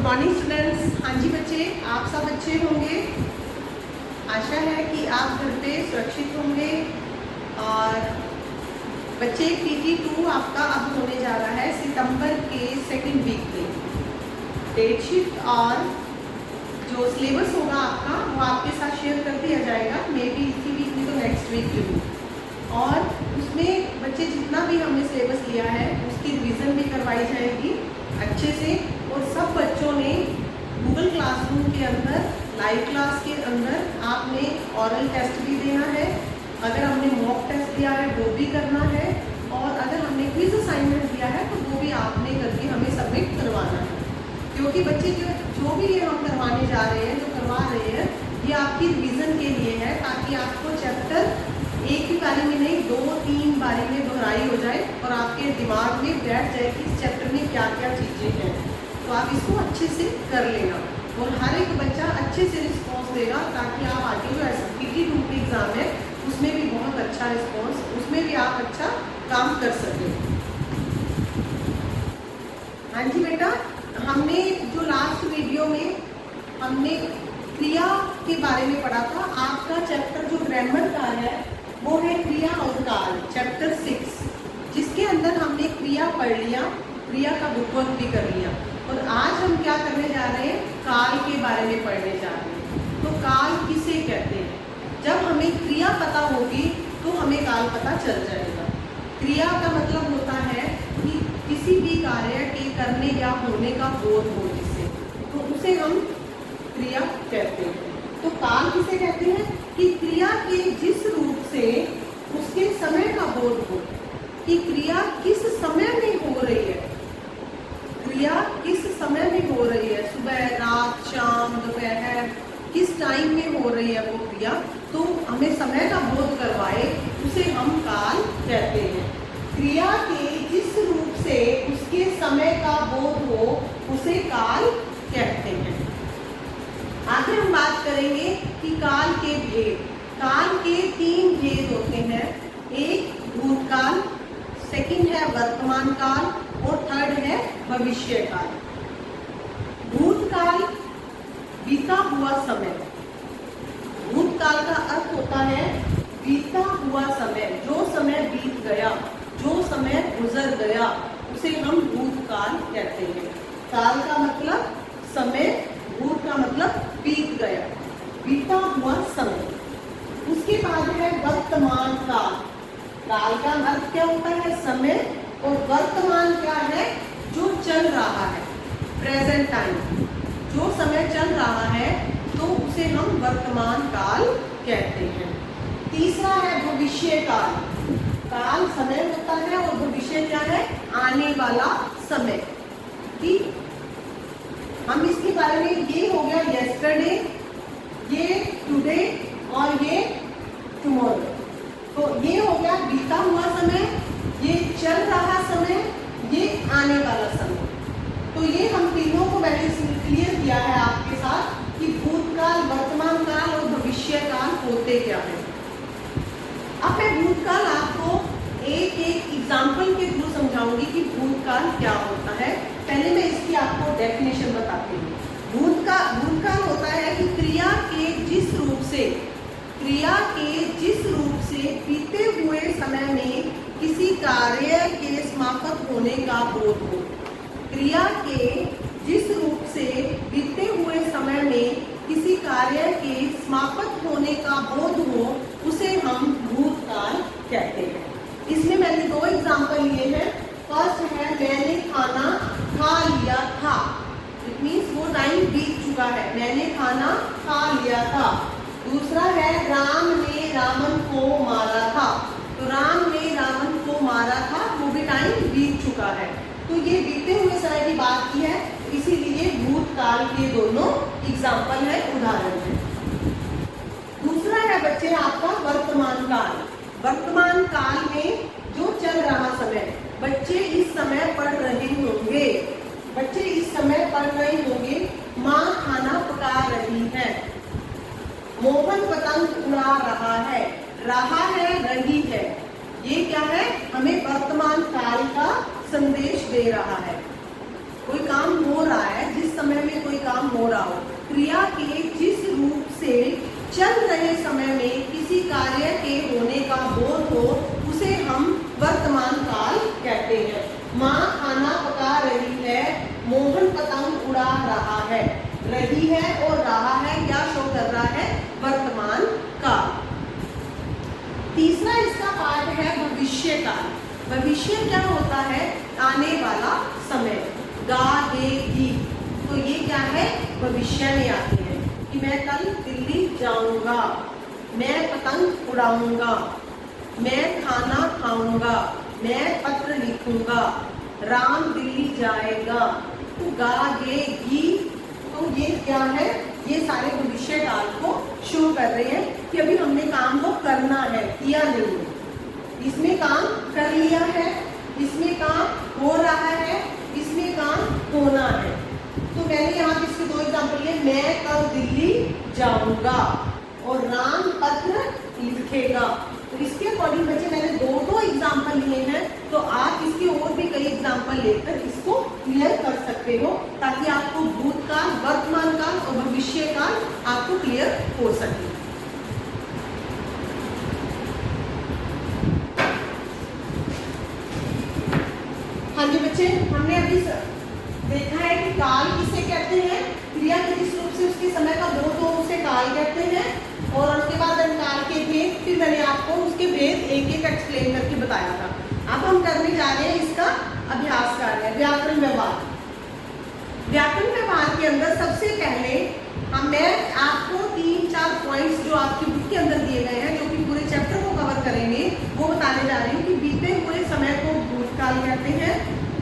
Morning students. हाँ जी बच्चे, आप सब अच्छे होंगे। आशा है कि आप घर पे सुरक्षित होंगे। और बच्चे PT2 आपका अब होने जा रहा है सितंबर के सेकंड वीक में। डेटशीट और जो सिलेबस होगा आपका वो आपके साथ शेयर कर दिया जाएगा, मे बी इसी वीक में तो नेक्स्ट वीक जरूर। और उसमें बच्चे जितना भी हमने सिलेबस लिया है उसकी रिवीजन भी करवाई जाएगी अच्छे से। और सब बच्चों ने गूगल क्लासरूम के अंदर लाइव क्लास के अंदर आपने ऑरल टेस्ट भी देना है। अगर हमने मॉक टेस्ट दिया है वो भी करना है, और अगर हमने क्विज असाइनमेंट दिया है तो वो भी आपने करके हमें सबमिट करवाना है। क्योंकि बच्चे जो भी ये हम करवाने जा रहे हैं, जो करवा रहे हैं, ये आपकी रिवीजन के लिए है, ताकि आपको चैप्टर एक ही बारी में नहीं 2-3 बारी में दोहराई हो जाए और आपके दिमाग में बैठ जाए कि इस चैप्टर में क्या क्या चीज़ें हैं। तो आप इसको अच्छे से कर लेना और हर एक बच्चा अच्छे से रिस्पॉन्स देगा, ताकि आप आगे जो PT2 के एग्ज़ाम है उसमें भी बहुत अच्छा रिस्पॉन्स, उसमें भी आप अच्छा काम कर सकें। हाँ जी बेटा, हमने जो लास्ट वीडियो में हमने क्रिया के बारे में पढ़ा था। आपका चैप्टर जो ग्रामर का है वो है क्रिया और काल, चैप्टर 6, जिसके अंदर हमने क्रिया पढ़ लिया, क्रिया का बुकवर्क भी कर लिया। और आज हम क्या करने जा रहे हैं, काल के बारे में पढ़ने जा रहे हैं। तो काल किसे कहते हैं? जब हमें क्रिया पता होगी तो हमें काल पता चल जाएगा। क्रिया का मतलब होता है कि किसी भी कार्य के करने या होने का बोध हो जिससे, तो उसे हम क्रिया कहते हैं। तो काल किसे कहते हैं कि क्रिया के जिस रूप से उसके समय का बोध हो, कि क्रिया किस समय में हो रही है, क्रिया किस समय में हो रही है, सुबह, रात, शाम, दोपहर, किस टाइम में हो रही है वो क्रिया, तो हमें समय का बोध करवाए, उसे हम काल कहते हैं। क्रिया के जिस रूप से उसके समय का बोध हो उसे काल कहते हैं। आगे हम बात करेंगे कि काल के भेद। काल के 3 भेद होते हैं। एक भूतकाल, सेकंड है वर्तमान काल और थर्ड है भविष्य काल। भूतकाल बीता हुआ समय। भूतकाल का अर्थ होता है बीता हुआ समय, जो समय बीत गया, जो समय गुजर गया, उसे हम भूतकाल कहते हैं। काल का मतलब समय, भूत का मतलब बीत गया, बीता हुआ समय। उसके बाद है वर्तमान काल। काल का अर्थ क्या होता है, समय, और वर्तमान क्या है, जो चल रहा है, प्रेजेंट टाइम, जो समय चल रहा है, तो उसे हम वर्तमान काल कहते हैं। तीसरा है भविष्य काल। काल समय होता है और भविष्य क्या है, आने वाला समय। ठीक, हम इसके बारे में, ये हो गया यस्टरडे, ये टुडे और ये टुमारो। तो ये हो गया बीता हुआ समय, ये चल रहा समय, ये आने वाला समय। तो ये हम तीनों को मैंने क्लियर किया है आपके साथ कि भूतकाल, वर्तमान काल और भविष्य काल होते क्या है। अब मैं भूतकाल आपको एक एग्जाम्पल के थ्रू समझाऊंगी कि भूतकाल क्या होता है। पहले मैं इसकी आपको डेफिनेशन बताती हूँ। भूतकाल होता है कि क्रिया के जिस रूप से बीते हुए समय में किसी कार्य के समाप्त होने का बोध हो। क्रिया के जिस रूप से बीते हुए समय में किसी कार्य के समाप्त होने का बोध हो, उसे हम भूतकाल कहते हैं। इसमें मैंने 2 एग्जाम्पल लिए हैं। फर्स्ट है मैंने खाना खा लिया था। इट मीन्स वो टाइम बीत चुका है, मैंने खाना खा लिया था। दूसरा है राम ने रावण को मारा था। तो राम ने रावण को मारा था, वो भी टाइम बीत चुका है। तो ये बीते हुए समय की बात की है, इसीलिए भूतकाल के दोनों एग्जाम्पल है, उदाहरण है। दूसरा है बच्चे आपका वर्तमान काल। वर्तमान काल में जो चल रहा समय, बच्चे इस समय पढ़ रहे होंगे, बच्चे इस समय पढ़ रहे होंगे, माँ खाना पका रही है, मोहन पतंग उड़ा रहा है, रही है। ये क्या है, हमें वर्तमान काल का संदेश दे रहा है। कोई काम हो रहा है जिस जिस समय में कोई काम हो रहा हो। क्रिया के जिस रूप से चल रहे समय में किसी कार्य के होने का बोध हो उसे हम वर्तमान काल कहते हैं। माँ खाना पका रही है, मोहन पतंग उड़ा रहा है। रही है और रहा है क्या शो कर रहा है? वर्तमान काल। तीसरा इसका पार्ट है भविष्य काल। भविष्य क्या होता है? आने वाला समय। गाएगी, तो ये क्या है? भविष्य में आते हैं कि मैं कल दिल्ली जाऊंगा, मैं पतंग उड़ाऊंगा, मैं खाना खाऊंगा, मैं पत्र लिखूंगा, राम दिल्ली जाएगा। तो गाएगी, तो ये क्या है? ये सारे भविष्य काल को शो कर रहे हैं कि अभी हमने काम को करना है, किया नहीं है। इसमें काम कर लिया है, इसमें काम हो रहा है, इसमें काम होना है। तो मैंने यहाँ इसके दो एग्जाम्पल लिए, मैं कल दिल्ली जाऊंगा और राम पत्र लिखेगा। तो इसके अकॉर्डिंग बच्चे मैंने दो एग्जाम्पल लिए हैं, तो आप इसके और भी कई एग्जाम्पल लेकर इसको क्लियर कर सकते हो ताकि आपको भूतकाल, वर्तमान काल और भविष्य काल आपको क्लियर हो सके। हाँ जी बच्चे, हमने अभी देखा है कि काल किसे कहते हैं? क्रिया के जिस रूप से उसके समय का बोध हो उसे काल कहते हैं। और उसके बाद काल के भेद, फिर मैंने आपको उसके भेद एक एक एक्सप्लेन करके बताया था। अब हम करने जा रहे हैं इसका अभ्यास कार्य, व्याकरण व्यवहार। व्याकरण व्यवहार के अंदर सबसे पहले मैं आपको 3-4 पॉइंट्स जो आपकी बुक के अंदर दिए गए हैं, जो कि पूरे चैप्टर को कवर करेंगे, वो बताने जा रही हूँ कि बीते हुए समय को भूतकाल कहते हैं,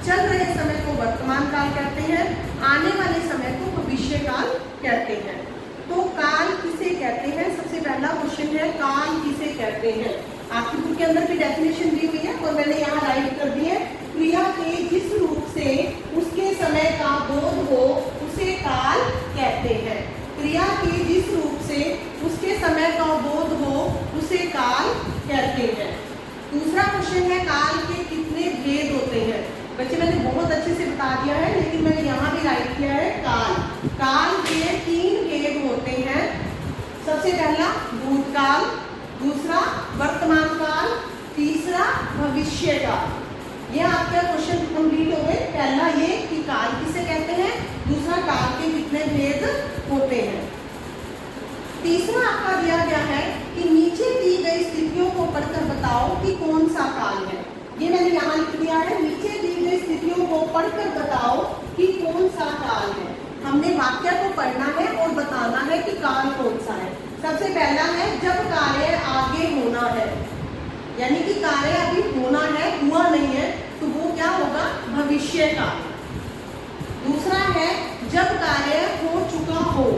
चल रहे समय को वर्तमान काल कहते हैं, आने वाले समय को भविष्य काल कहते हैं। तो काल किसे कहते हैं? सबसे पहला क्वेश्चन है, काल किसे कहते हैं? आपकी बुक के अंदर भी डेफिनेशन दी हुई है और मैंने यहाँ राइट कर दी है। क्रिया के जिस रूप से उसके समय का बोध हो उसे काल कहते हैं। क्रिया के जिस रूप से उसके समय का बोध हो उसे काल कहते हैं। दूसरा क्वेश्चन है, काल के कितने भेद होते हैं? बच्चे मैंने बहुत अच्छे से बता दिया है, लेकिन मैंने यहाँ भी राइट किया है काल। काल के 3 भेद होते हैं। सबसे पहला भूतकाल, दूसरा वर्तमान काल, तीसरा भविष्य काल। यह आपका क्वेश्चन कंप्लीट हो गए। पहला ये कि काल किसे कहते हैं, दूसरा काल के कितने भेद होते हैं। तीसरा आपका दिया गया है कि नीचे दी गई स्थितियों को पढ़कर बताओ कि कौन सा काल है। ये मैंने यहाँ लिख दिया है, नीचे दी गई स्थितियों को पढ़कर बताओ कि कौन सा काल है। हमने वाक्य को पढ़ना है और बताना है कि काल कौन सा है। सबसे पहला है, जब कार्य आगे होना है, यानी कि कार्य अभी होना है, हुआ नहीं है, तो वो क्या होगा? भविष्य काल। दूसरा है, जब कार्य हो चुका हो,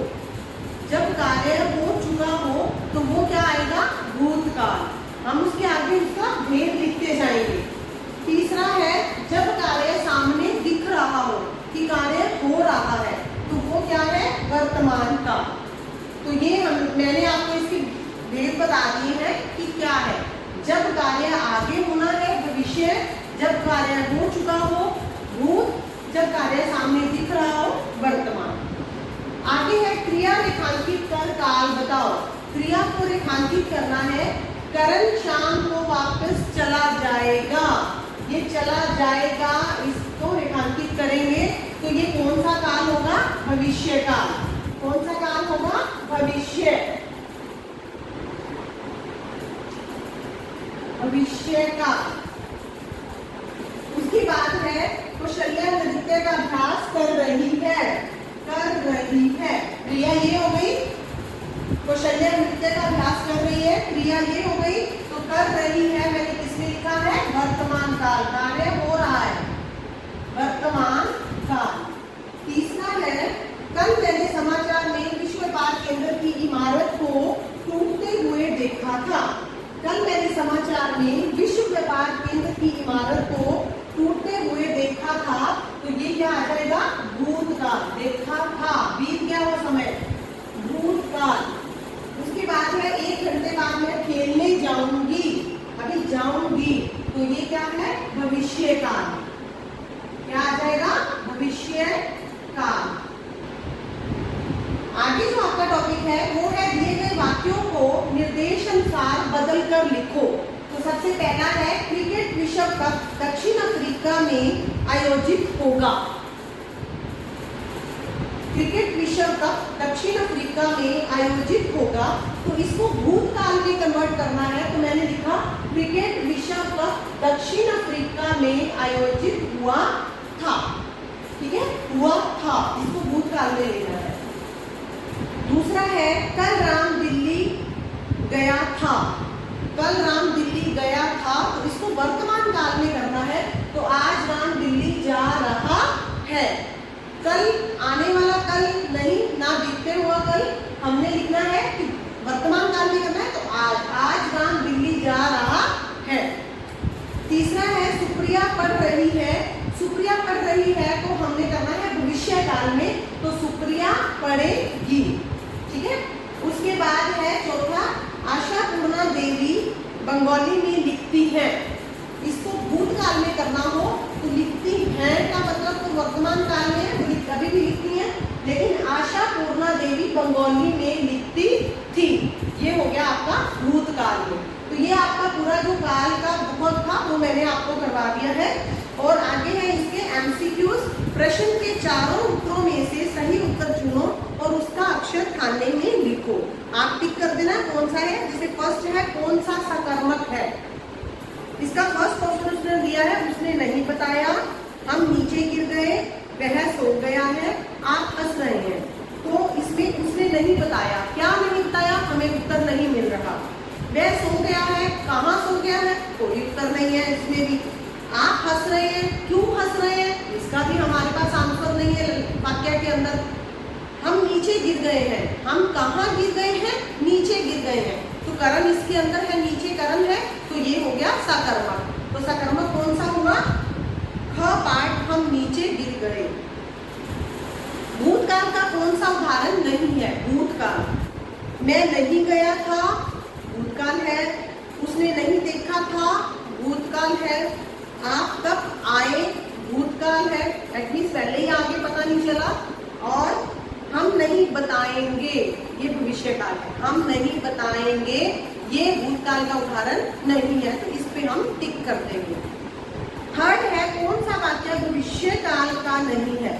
जब कार्य हो चुका हो तो वो क्या आएगा? भूतकाल। हम उसके आगे उसका भेद लिखते जाएंगे। तीसरा है, जब कार्य सामने दिख रहा हो कि कार्य हो रहा है, तो वो क्या है? वर्तमान काल। तो ये मैंने आपको इसके भेद बता दिए हैं कि क्या है। जब कार्य आगे होना है भविष्य, जब कार्य हो चुका हो भूत, जब कार्य सामने दिख रहा हो वर्तमान। आगे है, क्रिया रेखांकित कर काल बताओ। क्रिया को रेखांकित करना है। करण शाम को वापस चला जाएगा, ये चला जाएगा, इसको रेखांकित करेंगे तो ये कौन सा काल होगा? भविष्य काल। कौन सा काल होगा? भविष्य, भविष्य काल। उसकी बात है, कौशल्या नृत्य का अभ्यास कर रही है, कर रही है। क्रिया ये हो गई, कौशल्या नृत्य का अभ्यास कर रही है, क्रिया ये हो गई। तो कर रही है मैंने किसमें लिखा है? वर्तमान काल, कार्य हो रहा है, वर्तमान काल। तीसरा है, कल मैंने समाचार में विश्व व्यापार केंद्र की इमारत को टूटते हुए देखा था। कल मैंने समाचार में विश्व व्यापार केंद्र की इमारत को टूटते हुए देखा था, तो ये क्या आ जाएगा? भूतकाल। देखा था, बीत गया वो समय, भूतकाल। उसके बाद है, 1 घंटे बाद मैं खेलने जाऊंगी, अभी जाऊंगी, तो ये क्या है? भविष्य काल। क्या आ जाएगा? भविष्य काल। आगे जो आपका टॉपिक है वो है दिए गए वाक्यों को निर्देशानुसार बदल कर लिखो। तो सबसे पहला है क्रिकेट विश्व कप दक्षिण अफ्रीका में आयोजित होगा। क्रिकेट विश्व कप दक्षिण अफ्रीका में आयोजित होगा, तो इसको भूतकाल में कन्वर्ट करना है। तो मैंने लिखा क्रिकेट विश्व कप दक्षिण अफ्रीका में आयोजित हुआ था। ठीक है, हुआ था, इसको भूतकाल में लेना है। दूसरा है कल राम दिल्ली गया था। कल राम दिल्ली गया था, तो इसको वर्तमान काल में करना है। तो आज राम दिल्ली जा रहा है। कल आने वाला कल नहीं, ना बीतते हुआ कल, हमने लिखना है कि वर्तमान काल में करना है। तो आज राम दिल्ली जा रहा है। तीसरा है सुप्रिया पढ़ रही है। सुप्रिया पढ़ रही है तो हमने करना है भविष्य काल में, तो सुप्रिया पढ़ेगी। ठीक है, उसके बाद है चौथा आशापूर्णा देवी बंगाली में लिखती है। इसको भूतकाल में करना हो तो लिखती हैं का मतलब तो वर्तमान काल में अभी भी लिखती है, लेकिन आशापूर्णा देवी बंगाली में लिखती थी। ये हो गया आपका भूतकाल में। तो ये आपका पूरा जो काल का बुक था वो मैंने आपको करवा दिया है। और आगे है इसके एमसीक्यूज। प्रश्न के चारों उत्तरों में से सही उत्तर चुनो और उसका अक्षर खाने में लिखो। आप टिक कर देना कौन सा है। जैसे फर्स्ट है कौन सा सकर्मक है, इसका फर्स्ट ऑप्शन उसने दिया है, उसने नहीं बताया। हम नीचे गिर गए, वह सो गया है, आप हंस रहे हैं। तो इसमें उसने नहीं बताया, क्या नहीं बताया, हमें उत्तर नहीं मिल रहा। वह सो गया है, कहाँ सो गया है, कोई उत्तर नहीं है इसमें भी। आप हंस रहे हैं, क्यों हंस रहे हैं, इसका भी हमारे पास आंसर नहीं है वाक्य के अंदर। हम नीचे गिर गए हैं, हम कहाँ गिर गए हैं, नीचे गिर गए हैं। तो करण इसके अंदर है, नीचे करण है, तो ये हो गया सकर्मक। तो सकर्मक कौन सा हुआ, ख पाठ, हम नीचे गिर गए। भूतकाल का कौन सा उदाहरण नहीं है, भूतकाल। मैं नहीं गया था, भूतकाल है। उसने नहीं देखा था, भूतकाल है। आप कब आए, भूतकाल है। एट मींस पहले ही आगे पता नहीं चला। और हम नहीं बताएंगे, ये भविष्य काल है। हम नहीं बताएंगे, ये भूतकाल का उदाहरण नहीं है, तो इस पे हम टिक कर देंगे। थर्ड है कौन सा वाक्य भविष्य काल का नहीं है।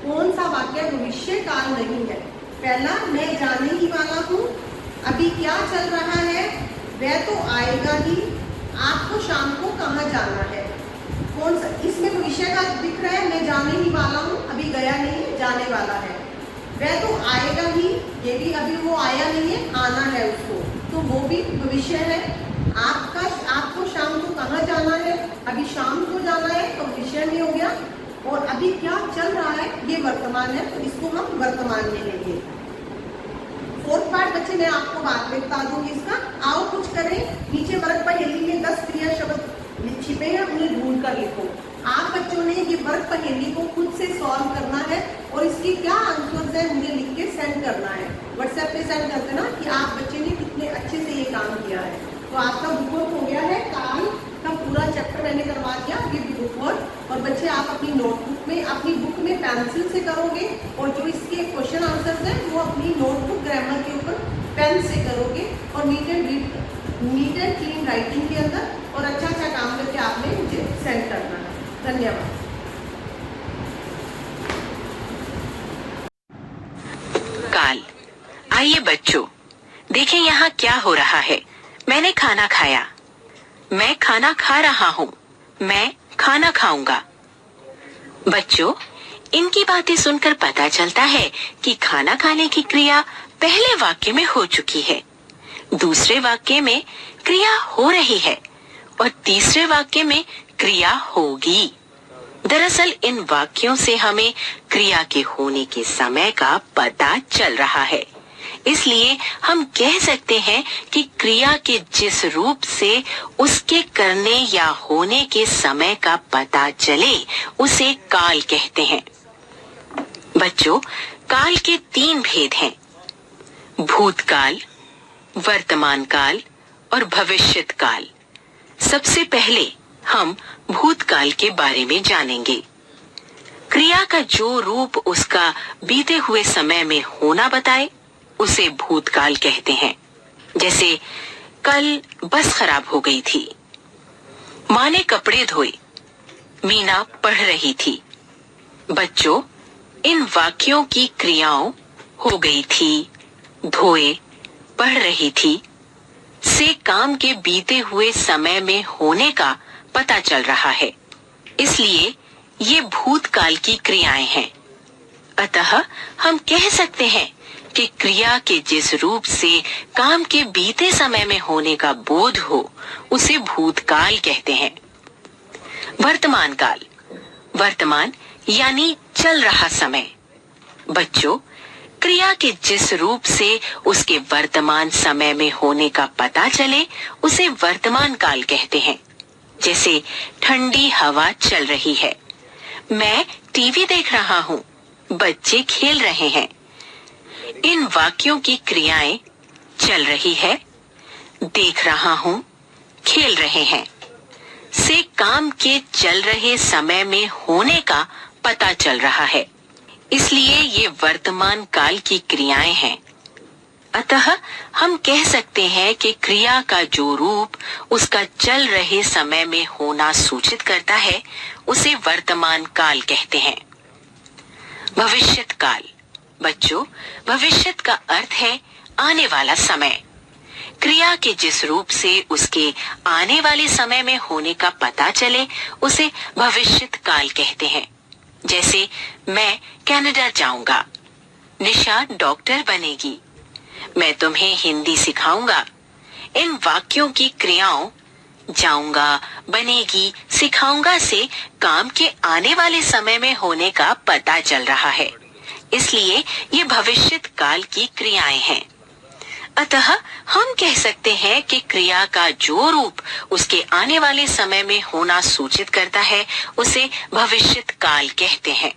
कौन सा वाक्य भविष्य काल नहीं है। पहला, मैं जाने ही वाला हूँ, अभी क्या चल रहा है, वह तो आएगा ही, आपको शाम को कहाँ जाना है। कौन सा, इसमें भविष्य काल दिख रहा है, मैं जाने ही वाला हूँ, अभी गया नहीं है, जाने वाला है। वह तो आएगा ही, ये भी अभी वो आया नहीं है, आना है उसको, तो वो भी भविष्य है। आपको शाम को कहाँ जाना है, अभी शाम को जाना है, तो भविष्य में हो गया। और अभी क्या चल रहा है, ये वर्तमान है, तो इसको हम वर्तमान में लेंगे। फोर्थ पार्ट बच्चे मैं आपको बाद में बता दूंगी इसका। आओ कुछ करें। नीचे वर्ग पहेली में 10 क्रिया शब्द छिपे हैं, उन्हें ढूंढ कर लिखो। आप बच्चों ने ये वर्ग पहेली को खुद से सॉल्व करना है और इसकी क्या आंसर्स है मुझे लिख के सेंड करना है। व्हाट्सएप पे सेंड कर देना कि आप बच्चे ने कितने अच्छे से ये काम किया है। तो आपका बुक वर्क हो गया है, काल का पूरा चैप्टर मैंने करवा दिया, ये बुक वर्क। और बच्चे आप अपनी नोटबुक में, अपनी बुक में पेंसिल से करोगे, और जो इसके क्वेश्चन आंसर्स हैं वो अपनी नोटबुक ग्रामर के ऊपर पेन से करोगे, और नीट एंड क्लीन राइटिंग के अंदर, और अच्छा अच्छा काम करके आपने मुझे सेंड करना है। धन्यवाद। काल। आइए बच्चों, देखें यहाँ क्या हो रहा है। मैंने खाना खाया, मैं खाना खा रहा हूँ, मैं खाना खाऊंगा। बच्चों, इनकी बातें सुनकर पता चलता है कि खाना खाने की क्रिया पहले वाक्य में हो चुकी है, दूसरे वाक्य में क्रिया हो रही है, और तीसरे वाक्य में क्रिया होगी। दरअसल इन वाक्यों से हमें क्रिया के होने के समय का पता चल रहा है। इसलिए हम कह सकते हैं कि क्रिया के जिस रूप से उसके करने या होने के समय का पता चले उसे काल कहते हैं। बच्चों, काल के 3 भेद हैं, भूतकाल, वर्तमान काल और भविष्यत काल। सबसे पहले हम भूतकाल के बारे में जानेंगे। क्रिया का जो रूप उसका बीते हुए समय में होना बताए उसे भूतकाल कहते हैं। जैसे कल बस खराब हो गई थी, माँ ने कपड़े धोए, मीना पढ़ रही थी। बच्चों, इन वाक्यों की क्रियाओं हो गई थी, धोए, पढ़ रही थी से काम के बीते हुए समय में होने का पता चल रहा है, इसलिए ये भूतकाल की क्रियाएं हैं। अतः हम कह सकते हैं कि क्रिया के जिस रूप से काम के बीते समय में होने का बोध हो उसे भूतकाल कहते हैं। वर्तमान काल, वर्तमान यानी चल रहा समय। बच्चों, क्रिया के जिस रूप से उसके वर्तमान समय में होने का पता चले उसे वर्तमान काल कहते हैं। जैसे ठंडी हवा चल रही है, मैं टीवी देख रहा हूँ, बच्चे खेल रहे हैं। इन वाक्यों की क्रियाएं चल रही है, देख रहा हूँ, खेल रहे हैं से काम के चल रहे समय में होने का पता चल रहा है, इसलिए ये वर्तमान काल की क्रियाएं हैं। अतः हम कह सकते हैं कि क्रिया का जो रूप उसका चल रहे समय में होना सूचित करता है उसे वर्तमान काल कहते हैं। भविष्यत काल। बच्चों, भविष्यत का अर्थ है आने वाला समय। क्रिया के जिस रूप से उसके आने वाले समय में होने का पता चले उसे भविष्यत काल कहते हैं। जैसे मैं कनाडा जाऊंगा, निशा डॉक्टर बनेगी, मैं तुम्हें हिंदी सिखाऊंगा। इन वाक्यों की क्रियाओं जाऊंगा, बनेगी, सिखाऊंगा से काम के आने वाले समय में होने का पता चल रहा है, इसलिए ये भविष्यत काल की क्रियाएं हैं। अतः हम कह सकते हैं कि क्रिया का जो रूप उसके आने वाले समय में होना सूचित करता है उसे भविष्यत काल कहते हैं।